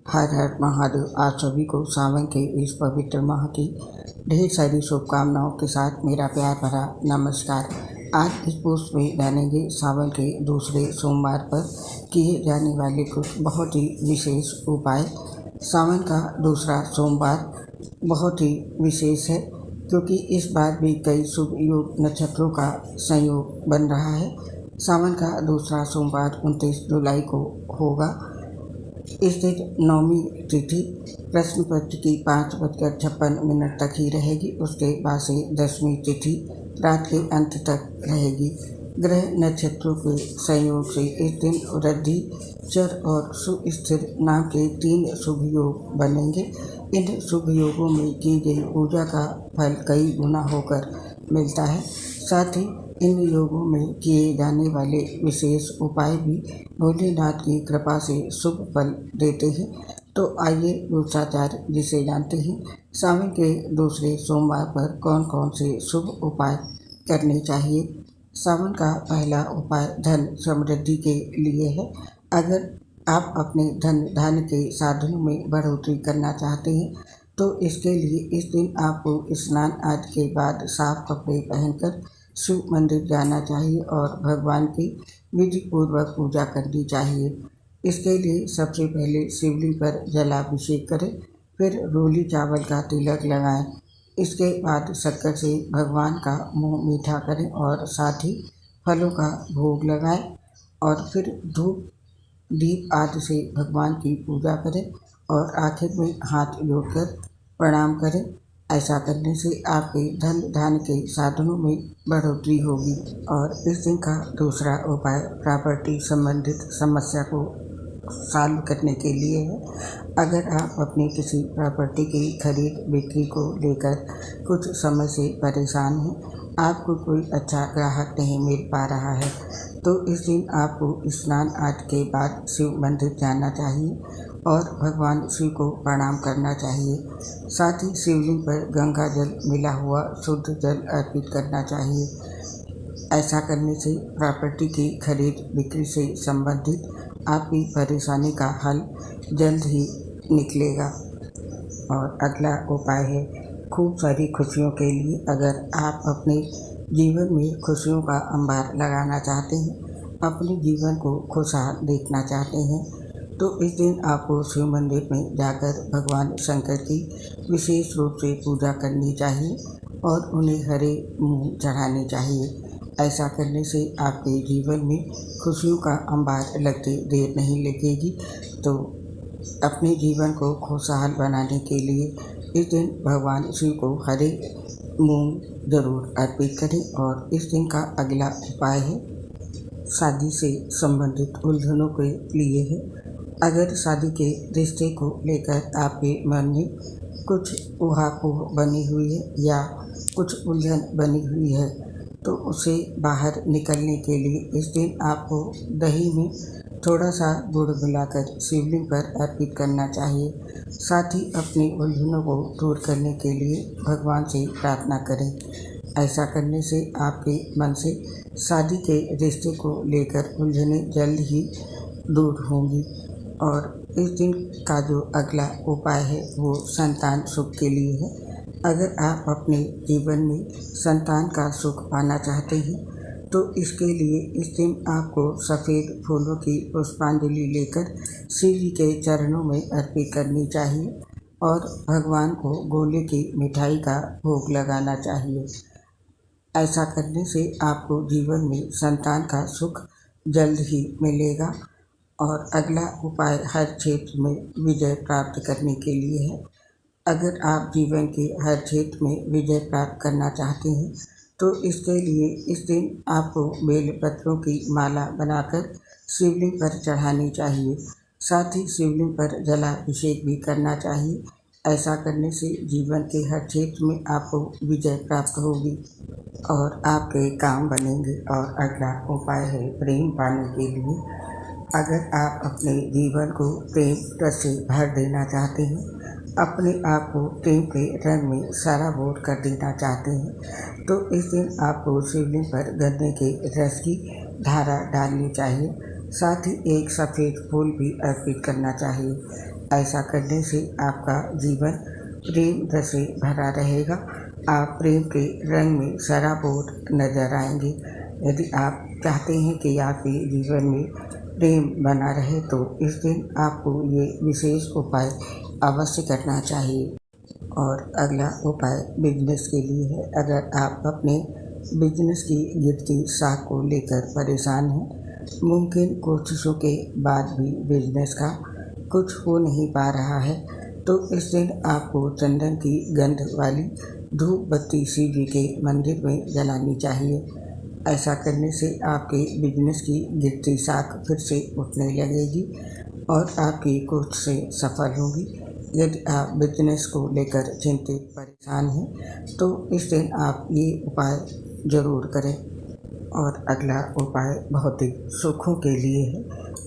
हर हर महादेव। आप सभी को सावन के इस पवित्र माह की ढेर सारी शुभकामनाओं के साथ मेरा प्यार भरा नमस्कार। आज इस पोस्ट में जानेंगे सावन के दूसरे सोमवार पर किए जाने वाले कुछ बहुत ही विशेष उपाय। सावन का दूसरा सोमवार बहुत ही विशेष है क्योंकि इस बार भी कई शुभ योग नक्षत्रों का संयोग बन रहा है। सावन का दूसरा सोमवार 29 जुलाई को होगा। इस दिन नौमी तिथि प्रश्न पत्र की 5:56 तक ही रहेगी। उसके बाद से दसवीं तिथि रात के अंत तक रहेगी। ग्रह नक्षत्रों के संयोग से इस दिन वृद्धि, चर और सुस्थिर नाम के 3 शुभ योग बनेंगे। इन शुभ योगों में की गई पूजा का फल कई गुना होकर मिलता है। साथ ही इन योगों में किए जाने वाले विशेष उपाय भी भोलेनाथ की कृपा से शुभ फल देते हैं। तो आइए दूसराचार जिसे जानते हैं सावन के दूसरे सोमवार पर कौन कौन से शुभ उपाय करने चाहिए। सावन का पहला उपाय धन समृद्धि के लिए है। अगर आप अपने धन धान्य के साधनों में बढ़ोतरी करना चाहते हैं तो इसके लिए इस दिन आपको स्नान आदि के बाद साफ कपड़े पहनकर शिव मंदिर जाना चाहिए और भगवान की विधि पूर्वक पूजा करनी चाहिए। इसके लिए सबसे पहले शिवलिंग पर जलाभिषेक करें, फिर रोली चावल का तिलक लगाएं। इसके बाद शक्कर से भगवान का मुंह मीठा करें और साथ ही फलों का भोग लगाएं और फिर धूप दीप आदि से भगवान की पूजा करें और आखिर में हाथ जोड़कर प्रणाम करें। ऐसा करने से आपके धन धान्य के साधनों में बढ़ोतरी होगी। और इस दिन का दूसरा उपाय प्रॉपर्टी संबंधित समस्या को सॉल्व करने के लिए है। अगर आप अपनी किसी प्रॉपर्टी की खरीद बिक्री को लेकर कुछ समय से परेशान हैं, आपको कोई अच्छा ग्राहक नहीं मिल पा रहा है, तो इस दिन आपको स्नान आदि के बाद शिव मंदिर जाना चाहिए और भगवान शिव को प्रणाम करना चाहिए। साथ ही शिवलिंग पर गंगा जल मिला हुआ शुद्ध जल अर्पित करना चाहिए। ऐसा करने से प्रॉपर्टी की खरीद बिक्री से संबंधित आपकी परेशानी का हल जल्द ही निकलेगा। और अगला उपाय है खूब सारी खुशियों के लिए। अगर आप अपने जीवन में खुशियों का अंबार लगाना चाहते हैं, अपने जीवन को खुशहाल देखना चाहते हैं, तो इस दिन आपको शिव मंदिर में जाकर भगवान शंकर की विशेष रूप से पूजा करनी चाहिए और उन्हें हरे मूंग चढ़ाने चाहिए। ऐसा करने से आपके जीवन में खुशियों का अंबार लगते देर नहीं लगेगी। तो अपने जीवन को खुशहाल बनाने के लिए इस दिन भगवान शिव को हरे मूंग जरूर अर्पित करें। और इस दिन का अगला उपाय है शादी से संबंधित उलझनों के लिए है। अगर शादी के रिश्ते को लेकर आपके मन में कुछ ऊहापोह बनी हुई है या कुछ उलझन बनी हुई है, तो उसे बाहर निकलने के लिए इस दिन आपको दही में थोड़ा सा गुड़ मिलाकर शिवलिंग पर अर्पित करना चाहिए। साथ ही अपनी उलझनों को दूर करने के लिए भगवान से प्रार्थना करें। ऐसा करने से आपके मन से शादी के रिश्ते को लेकर उलझनें जल्द ही दूर होंगी। और इस दिन का जो अगला उपाय है वो संतान सुख के लिए है। अगर आप अपने जीवन में संतान का सुख पाना चाहते हैं तो इसके लिए इस दिन आपको सफ़ेद फूलों की पुष्पांजलि लेकर शिव जी के चरणों में अर्पित करनी चाहिए और भगवान को गोले की मिठाई का भोग लगाना चाहिए। ऐसा करने से आपको जीवन में संतान का सुख जल्द ही मिलेगा। और अगला उपाय हर क्षेत्र में विजय प्राप्त करने के लिए है। अगर आप जीवन के हर क्षेत्र में विजय प्राप्त करना चाहते हैं तो इसके लिए इस दिन आपको बेलपत्रों की माला बनाकर शिवलिंग पर चढ़ानी चाहिए। साथ ही शिवलिंग पर जलाभिषेक भी करना चाहिए। ऐसा करने से जीवन के हर क्षेत्र में आपको विजय प्राप्त होगी और आपके काम बनेंगे। और अगला उपाय है प्रेम पाने के लिए। अगर आप अपने जीवन को प्रेम रस से भर देना चाहते हैं, अपने आप को प्रेम के रंग में सराबोर कर देना चाहते हैं, तो इस दिन आपको शिवलिंग पर गन्ने के रस की धारा डालनी चाहिए। साथ ही एक सफ़ेद फूल भी अर्पित करना चाहिए। ऐसा करने से आपका जीवन प्रेम रस से भरा रहेगा। आप प्रेम के रंग में सराबोर नजर आएंगे। यदि आप चाहते हैं कि आपके जीवन में प्रेम बना रहे तो इस दिन आपको ये विशेष उपाय अवश्य करना चाहिए। और अगला उपाय बिजनेस के लिए है। अगर आप अपने बिजनेस की गिरती साख को लेकर परेशान हैं, मुमकिन कोशिशों के बाद भी बिजनेस का कुछ हो नहीं पा रहा है, तो इस दिन आपको चंदन की गंध वाली धूप बत्ती शिव जी के मंदिर में जलानी चाहिए। ऐसा करने से आपके बिजनेस की गिरती साख फिर से उठने लगेगी और आपकी कोशिशें सफल होंगी। यदि आप बिजनेस को लेकर चिंतित परेशान हैं तो इस दिन आप ये उपाय ज़रूर करें। और अगला उपाय भौतिक सुखों के लिए है।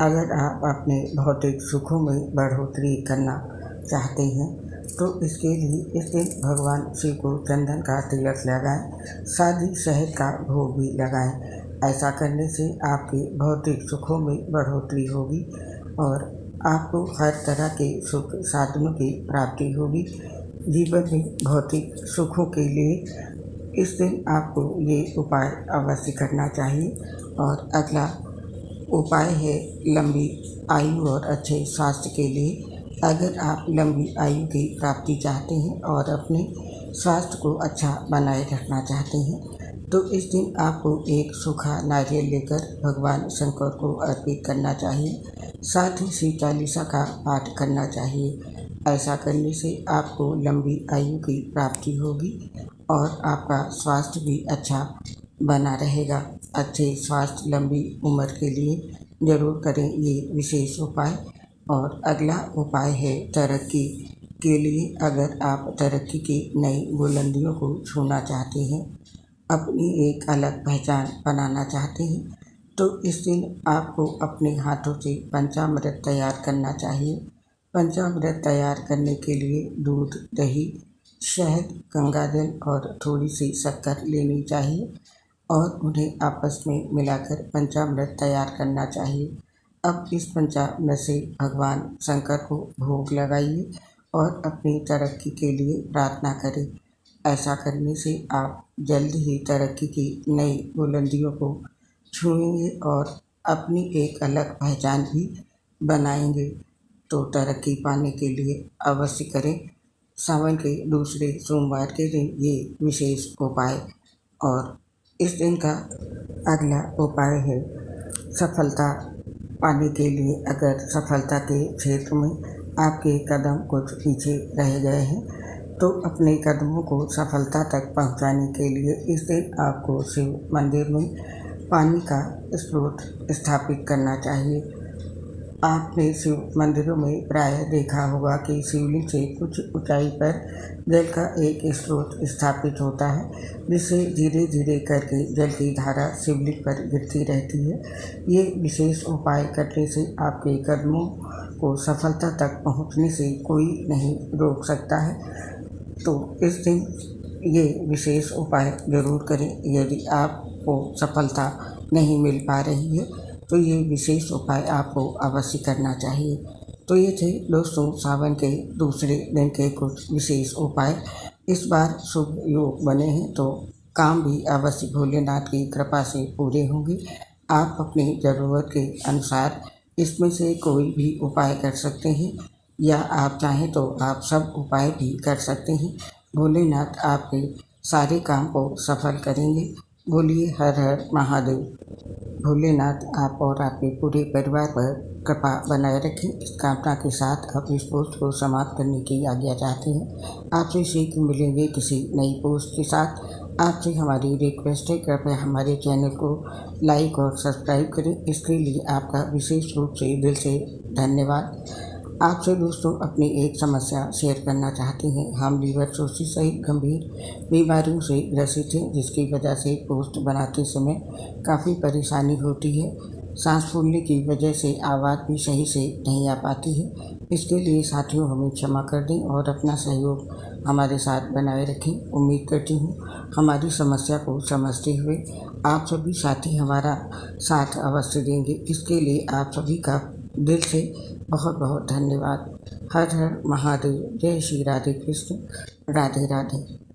अगर आप अपने भौतिक सुखों में बढ़ोतरी करना चाहते हैं तो इसके लिए इस दिन भगवान शिव को चंदन का तिलक लगाएं, साथ ही शहद का भोग भी लगाएं। ऐसा करने से आपके भौतिक सुखों में बढ़ोतरी होगी और आपको हर तरह के सुख साधनों की प्राप्ति होगी। जीवन में भौतिक सुखों के लिए इस दिन आपको ये उपाय अवश्य करना चाहिए। और अगला उपाय है लंबी आयु और अच्छे स्वास्थ्य के लिए। अगर आप लंबी आयु की प्राप्ति चाहते हैं और अपने स्वास्थ्य को अच्छा बनाए रखना चाहते हैं तो इस दिन आपको एक सूखा नारियल लेकर भगवान शंकर को अर्पित करना चाहिए। साथ ही शिव चालीसा का पाठ करना चाहिए। ऐसा करने से आपको लंबी आयु की प्राप्ति होगी और आपका स्वास्थ्य भी अच्छा बना रहेगा। अच्छे स्वास्थ्य लंबी उम्र के लिए ज़रूर करें ये विशेष उपाय। और अगला उपाय है तरक्की के लिए। अगर आप तरक्की की नई बुलंदियों को छूना चाहते हैं, अपनी एक अलग पहचान बनाना चाहते हैं, तो इस दिन आपको अपने हाथों से पंचामृत तैयार करना चाहिए। पंचामृत तैयार करने के लिए दूध, दही, शहद, गंगाजल और थोड़ी सी शक्कर लेनी चाहिए और उन्हें आपस में मिलाकर पंचामृत तैयार करना चाहिए। अब इस पंचामृत से भगवान शंकर को भोग लगाइए और अपनी तरक्की के लिए प्रार्थना करें। ऐसा करने से आप जल्द ही तरक्की की नई बुलंदियों को छुएंगे और अपनी एक अलग पहचान भी बनाएंगे। तो तरक्की पाने के लिए अवश्य करें सावन के दूसरे सोमवार के दिन ये विशेष उपाय। और इस दिन का अगला उपाय है सफलता पाने के लिए। अगर सफलता के क्षेत्र में आपके कदम कुछ पीछे रह गए हैं तो अपने कदमों को सफलता तक पहुंचाने के लिए इस दिन आपको शिव मंदिर में पानी का स्रोत स्थापित करना चाहिए। आपने शिव मंदिरों में प्रायः देखा होगा कि शिवलिंग से कुछ ऊंचाई पर जल का एक स्रोत स्थापित होता है, जिससे धीरे धीरे करके जल की धारा शिवलिंग पर गिरती रहती है। ये विशेष उपाय करने से आपके कदमों को सफलता तक पहुंचने से कोई नहीं रोक सकता है। तो इस दिन ये विशेष उपाय ज़रूर करें। यदि आपको सफलता नहीं मिल पा रही है तो ये विशेष उपाय आपको अवश्य करना चाहिए। तो ये थे दोस्तों सावन के दूसरे दिन के कुछ विशेष उपाय। इस बार शुभ योग बने हैं तो काम भी अवश्य भोलेनाथ की कृपा से पूरे होंगे। आप अपनी ज़रूरत के अनुसार इसमें से कोई भी उपाय कर सकते हैं या आप चाहें तो आप सब उपाय भी कर सकते हैं। भोलेनाथ आपके सारे काम को सफल करेंगे। बोलिए हर हर महादेव। भोलेनाथ आप और आपके पूरे परिवार पर कृपा बनाए रखें। इस कामना के साथ आप इस पोस्ट को समाप्त करने की आज्ञा चाहते हैं। आपसे शीघ्र मिलेंगे किसी नई पोस्ट के साथ। आपसे हमारी रिक्वेस्ट है कृपया हमारे चैनल को लाइक और सब्सक्राइब करें। इसके लिए आपका विशेष रूप से दिल से धन्यवाद। आपसे दोस्तों अपनी एक समस्या शेयर करना चाहते हैं। हम लीवर सोसिस सहित गंभीर बीमारियों से ग्रसित हैं, जिसकी वजह से पोस्ट बनाते समय काफ़ी परेशानी होती है। सांस फूलने की वजह से आवाज़ भी सही से नहीं आ पाती है। इसके लिए साथियों हमें क्षमा कर दें और अपना सहयोग हमारे साथ बनाए रखें। उम्मीद करती हूँ हमारी समस्या को समझते हुए आप सभी साथी हमारा साथ अवश्य देंगे। इसके लिए आप सभी का दिल से बहुत बहुत धन्यवाद। हर हर महादेव। जय श्री राधे कृष्ण। राधे राधे।